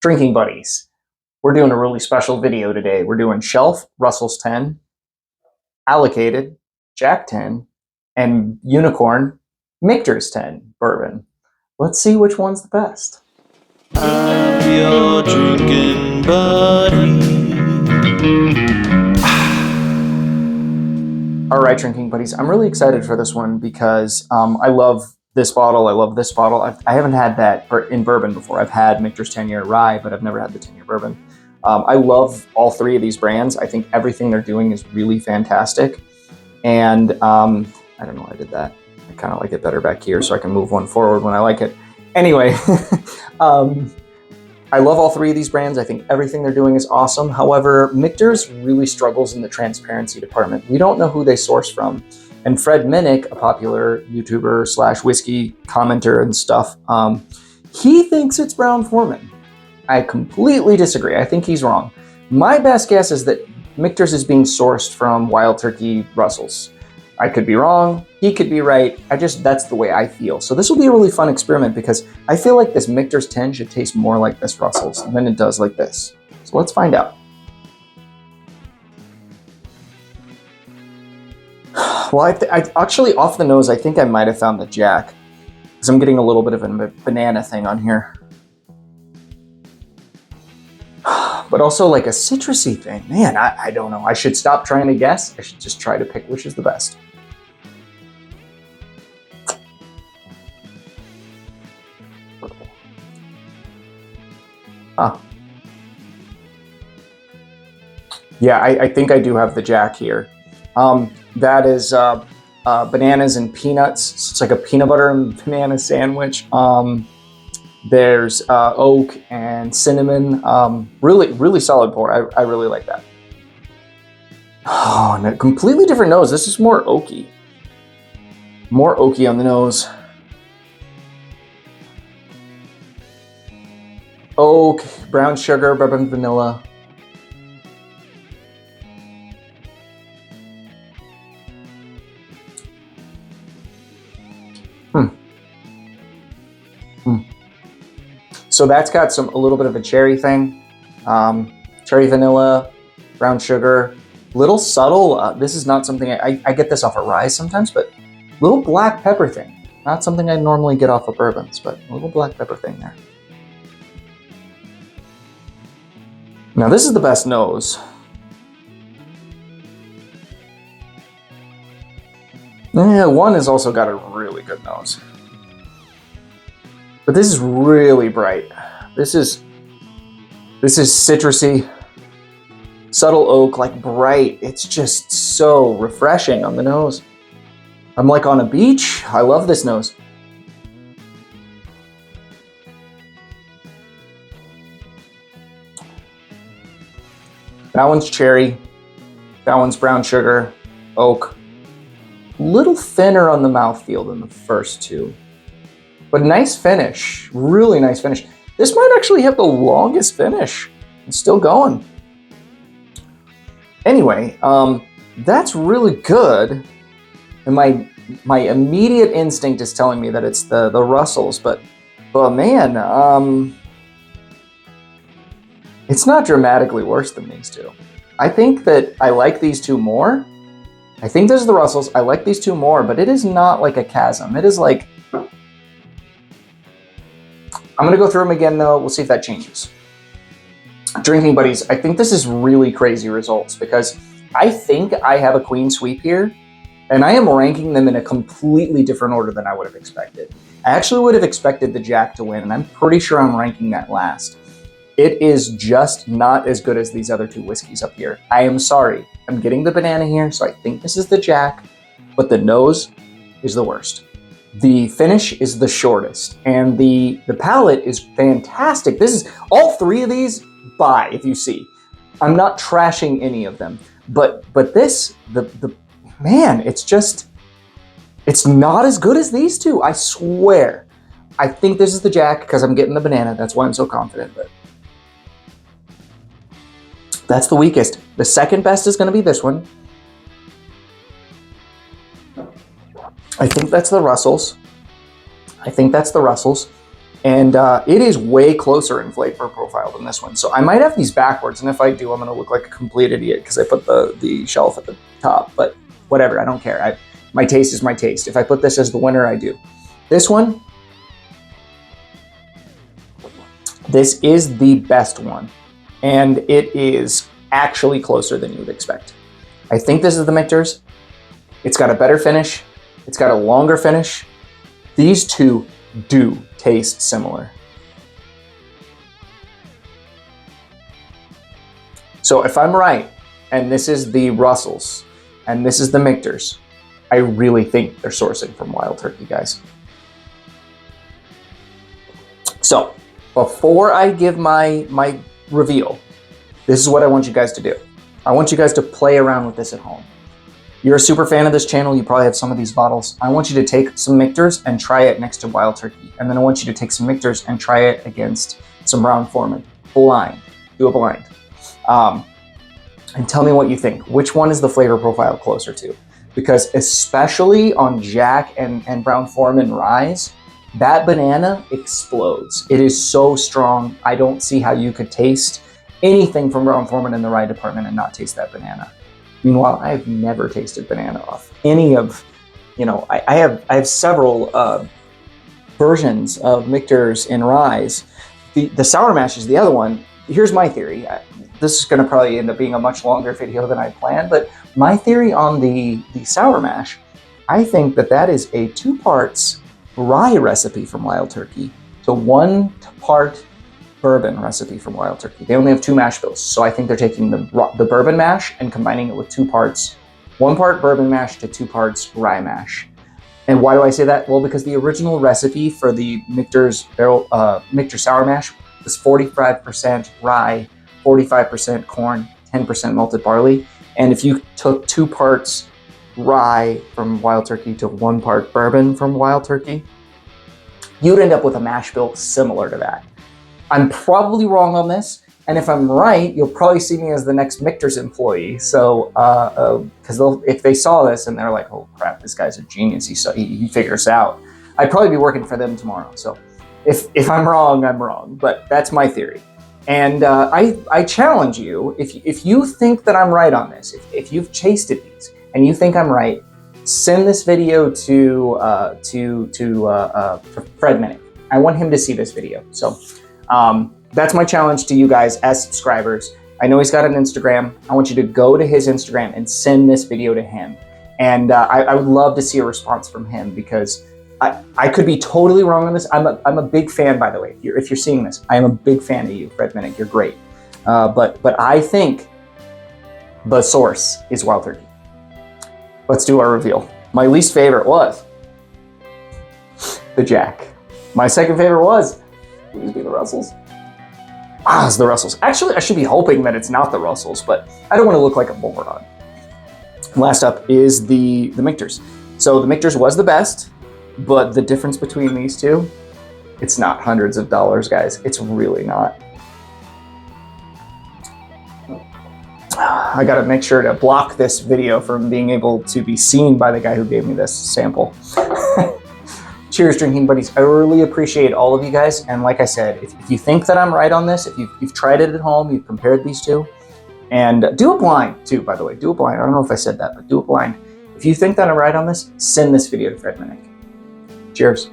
Drinking buddies, we're doing a really special video today. We're doing Shelf, Russell's 10, Allocated, Jack 10, and Unicorn, Michter's 10 bourbon. Let's see which one's the best. I'm your drinking buddy. All right, drinking buddies, I'm really excited for this one because I love this bottle. I love this bottle. I haven't had that in bourbon before. I've had Michter's 10-year rye, but I've never had the 10-year bourbon. I love all three of these brands. I think everything they're doing is really fantastic. And I don't know why I did that. I kind of like it better back here so I can move one forward when I like it. Anyway, I love all three of these brands. I think everything they're doing is awesome. However, Michter's really struggles in the transparency department. We don't know who they source from. And Fred Minnick, a popular YouTuber / whiskey commenter and stuff, he thinks it's Brown-Forman. I completely disagree. I think he's wrong. My best guess is that Michter's is being sourced from Wild Turkey Russell's. I could be wrong. He could be right. That's the way I feel. So this will be a really fun experiment because I feel like this Michter's 10 should taste more like this Russell's than it does like this. So let's find out. Well, I actually, off the nose, I think I might have found the Jack because I'm getting a little bit of a banana thing on here. But also like a citrusy thing. Man, I don't know. I should stop trying to guess. I should just try to pick which is the best. Huh. Yeah, I think I do have the Jack here. That is bananas and peanuts. So it's like a peanut butter and banana sandwich. There's oak and cinnamon. Really solid pour. I really like that. Oh, and a completely different nose. This is more oaky. More oaky on the nose. Oak, brown sugar, bourbon, vanilla. So that's got a little bit of a cherry thing. Cherry vanilla, brown sugar, little subtle. This is not something I get this off of rye sometimes, but little black pepper thing. Not something I normally get off of bourbons, but a little black pepper thing there. Now this is the best nose. Yeah, one has also got a really good nose. But this is really bright. This is citrusy, subtle oak, like bright. It's just so refreshing on the nose. I'm like on a beach. I love this nose. That one's cherry. That one's brown sugar, oak. A little thinner on the mouthfeel than the first two. But nice finish, really nice finish. This might actually have the longest finish. It's still going. Anyway, that's really good. And my immediate instinct is telling me that it's the Russell's, but man, it's not dramatically worse than these two. I think that I like these two more. I think this is the Russell's. I like these two more, but it is not like a chasm. It is like, I'm going to go through them again, though. We'll see if that changes. Drinking buddies, I think this is really crazy results because I think I have a clean sweep here, and I am ranking them in a completely different order than I would have expected. I actually would have expected the Jack to win, and I'm pretty sure I'm ranking that last. It is just not as good as these other two whiskeys up here. I am sorry. I'm getting the banana here, so I think this is the Jack, but the nose is the worst. The finish is the shortest, and the palate is fantastic. This is all three of these. Buy if you see. I'm not trashing any of them, but this man, it's not as good as these two. I swear. I think this is the Jack because I'm getting the banana. That's why I'm so confident. But that's the weakest. The second best is going to be this one. I think that's the Russell's. And it is way closer in flavor profile than this one. So I might have these backwards, and if I do, I'm going to look like a complete idiot because I put the shelf at the top. But whatever, I don't care. My taste is my taste. If I put this as the winner, I do. This one, this is the best one, and it is actually closer than you would expect. I think this is the Michter's. It's got a better finish. It's got a longer finish. These two do taste similar. So if I'm right, and this is the Russells, and this is the Michter's, I really think they're sourcing from Wild Turkey, guys. So before I give my reveal, this is what I want you guys to do. I want you guys to play around with this at home. You're a super fan of this channel, you probably have some of these bottles. I want you to take some Michter's and try it next to Wild Turkey. And then I want you to take some Michter's and try it against some Brown-Forman. Blind. Do a blind. And tell me what you think. Which one is the flavor profile closer to? Because especially on Jack and Brown-Forman Ryes, that banana explodes. It is so strong. I don't see how you could taste anything from Brown-Forman in the rye department and not taste that banana. Meanwhile, I have never tasted banana off any of, I have several versions of Michter's in ryes. The sour mash is the other one. Here's my theory. This is going to probably end up being a much longer video than I planned, but my theory on the sour mash, I think that is a 2 parts rye recipe from Wild Turkey to 1 part bourbon recipe from Wild Turkey. They only have 2 mash bills, so I think they're taking the bourbon mash and combining it with 2 parts, 1 part bourbon mash to 2 parts rye mash. And why do I say that? Well, because the original recipe for the Michter's Michter sour mash was 45% rye, 45% corn, 10% malted barley. And if you took 2 parts rye from Wild Turkey to 1 part bourbon from Wild Turkey, you'd end up with a mash bill similar to that. I'm probably wrong on this, and if I'm right, you'll probably see me as the next Michter's employee. So, because if they saw this and they're like, "Oh crap, this guy's a genius. He figures out," I'd probably be working for them tomorrow. So, if I'm wrong, I'm wrong. But that's my theory, and I challenge you. If you think that I'm right on this, if you've tasted these and you think I'm right, send this video to Fred Minnick. I want him to see this video. So. That's my challenge to you guys as subscribers. I know he's got an Instagram. I want you to go to his Instagram and send this video to him. And I would love to see a response from him because I could be totally wrong on this. I'm a big fan, by the way. If you're seeing this, I am a big fan of you, Fred Minnick. You're great. But I think the source is Wild Turkey. Let's do our reveal. My least favorite was the Jack. My second favorite was, please be the Russells. It's the Russells. Actually, I should be hoping that it's not the Russells, but I don't want to look like a moron. Last up is the Michter's. So the Michter's was the best, but the difference between these two, it's not hundreds of dollars, guys. It's really not. I gotta make sure to block this video from being able to be seen by the guy who gave me this sample. Cheers, drinking buddies. I really appreciate all of you guys. And like I said, if you think that I'm right on this, if you've tried it at home, you've compared these two, and do a blind too, by the way. Do a blind. I don't know if I said that, but do a blind. If you think that I'm right on this, send this video to Fred Minnick. Cheers.